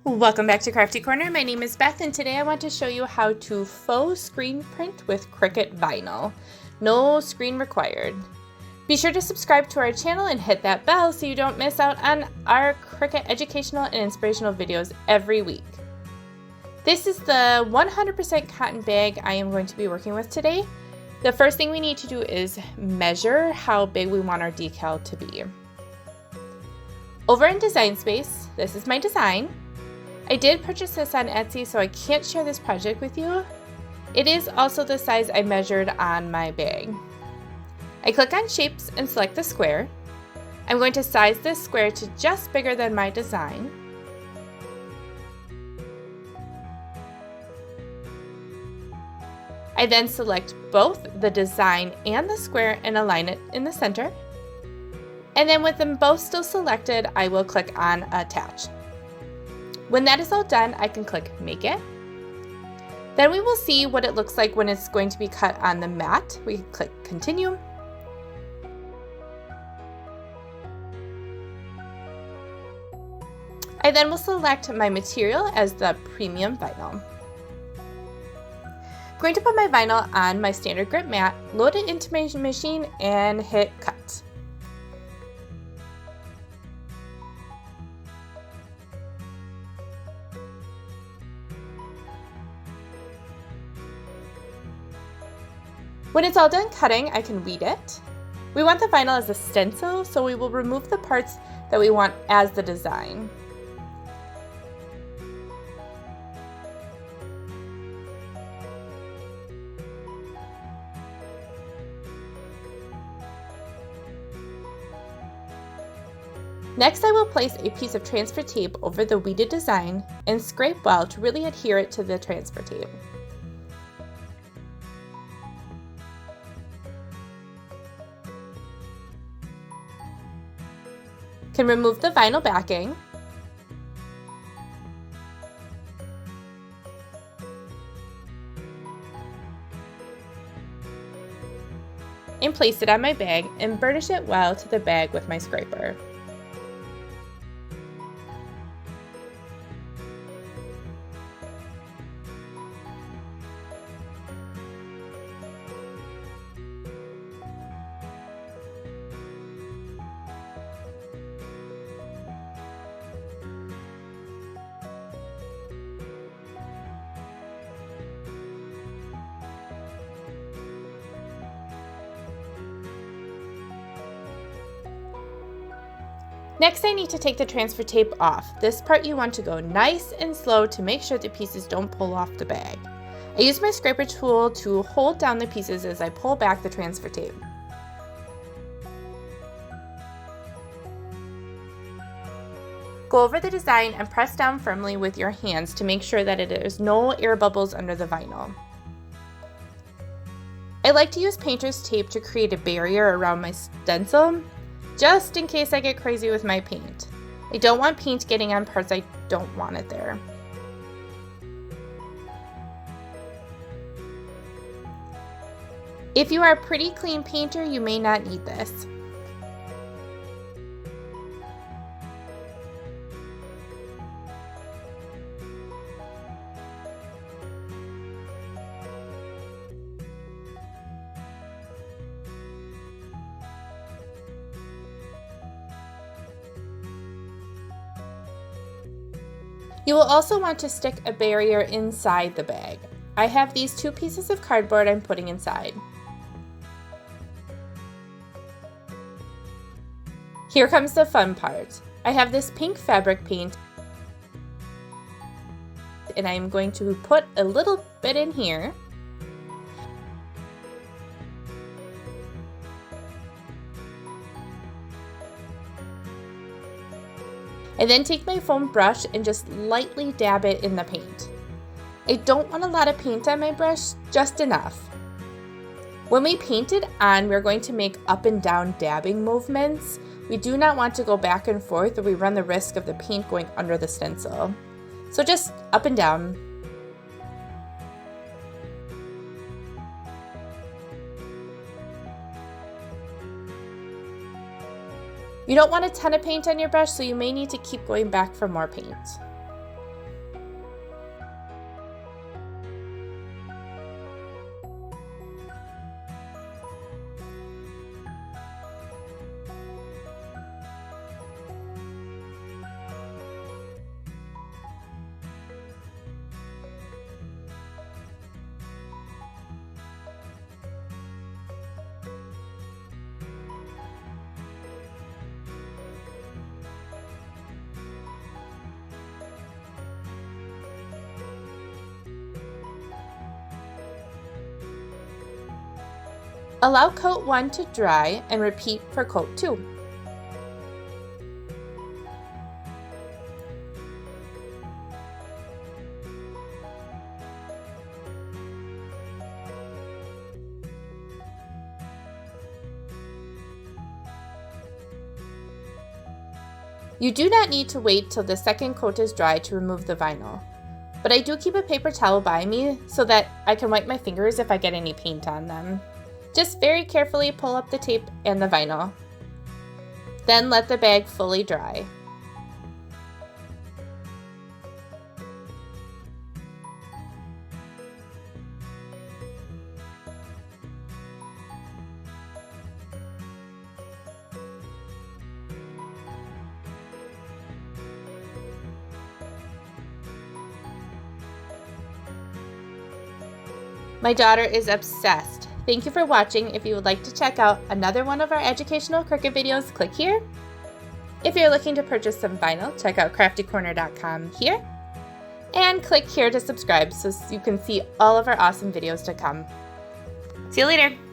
Welcome back to Crafty Corner. My name is Beth and today I want to show you how to faux screen print with Cricut vinyl. No screen required. Be sure to subscribe to our channel and hit that bell so you don't miss out on our Cricut educational and inspirational videos every week. This is the 100% cotton bag I am going to be working with today. The first thing we need to do is measure how big we want our decal to be. Over in Design Space, this is my design. I did purchase this on Etsy, so I can't share this project with you. It is also the size I measured on my bag. I click on Shapes and select the square. I'm going to size this square to just bigger than my design. I then select both the design and the square and align it in the center. And then with them both still selected, I will click on Attach. When that is all done, I can click Make It. Then we will see what it looks like when it's going to be cut on the mat. We click Continue. I then will select my material as the premium vinyl. I'm going to put my vinyl on my standard grip mat, load it into my machine, and hit Cut. When it's all done cutting, I can weed it. We want the vinyl as a stencil, so we will remove the parts that we want as the design. Next, I will place a piece of transfer tape over the weeded design and scrape well to really adhere it to the transfer tape. Can remove the vinyl backing. And place it on my bag and burnish it well to the bag with my scraper. Next, I need to take the transfer tape off. This part you want to go nice and slow to make sure the pieces don't pull off the bag. I use my scraper tool to hold down the pieces as I pull back the transfer tape. Go over the design and press down firmly with your hands to make sure that there's no air bubbles under the vinyl. I like to use painter's tape to create a barrier around my stencil, just in case I get crazy with my paint. I don't want paint getting on parts I don't want it there. If you are a pretty clean painter, you may not need this. You will also want to stick a barrier inside the bag. I have these two pieces of cardboard I'm putting inside. Here comes the fun part. I have this pink fabric paint and I'm going to put a little bit in here. I then take my foam brush and just lightly dab it in the paint. I don't want a lot of paint on my brush, just enough. When we paint it on, we're going to make up and down dabbing movements. We do not want to go back and forth or we run the risk of the paint going under the stencil. So just up and down. You don't want a ton of paint on your brush, so you may need to keep going back for more paint. Allow coat 1 to dry and repeat for coat 2. You do not need to wait till the second coat is dry to remove the vinyl, but I do keep a paper towel by me so that I can wipe my fingers if I get any paint on them. Just very carefully pull up the tape and the vinyl. Then let the bag fully dry. My daughter is obsessed. Thank you for watching. If you would like to check out another one of our educational Cricut videos, click here. If you're looking to purchase some vinyl, check out Craft-e-Corner.com here. And click here to subscribe so you can see all of our awesome videos to come. See you later.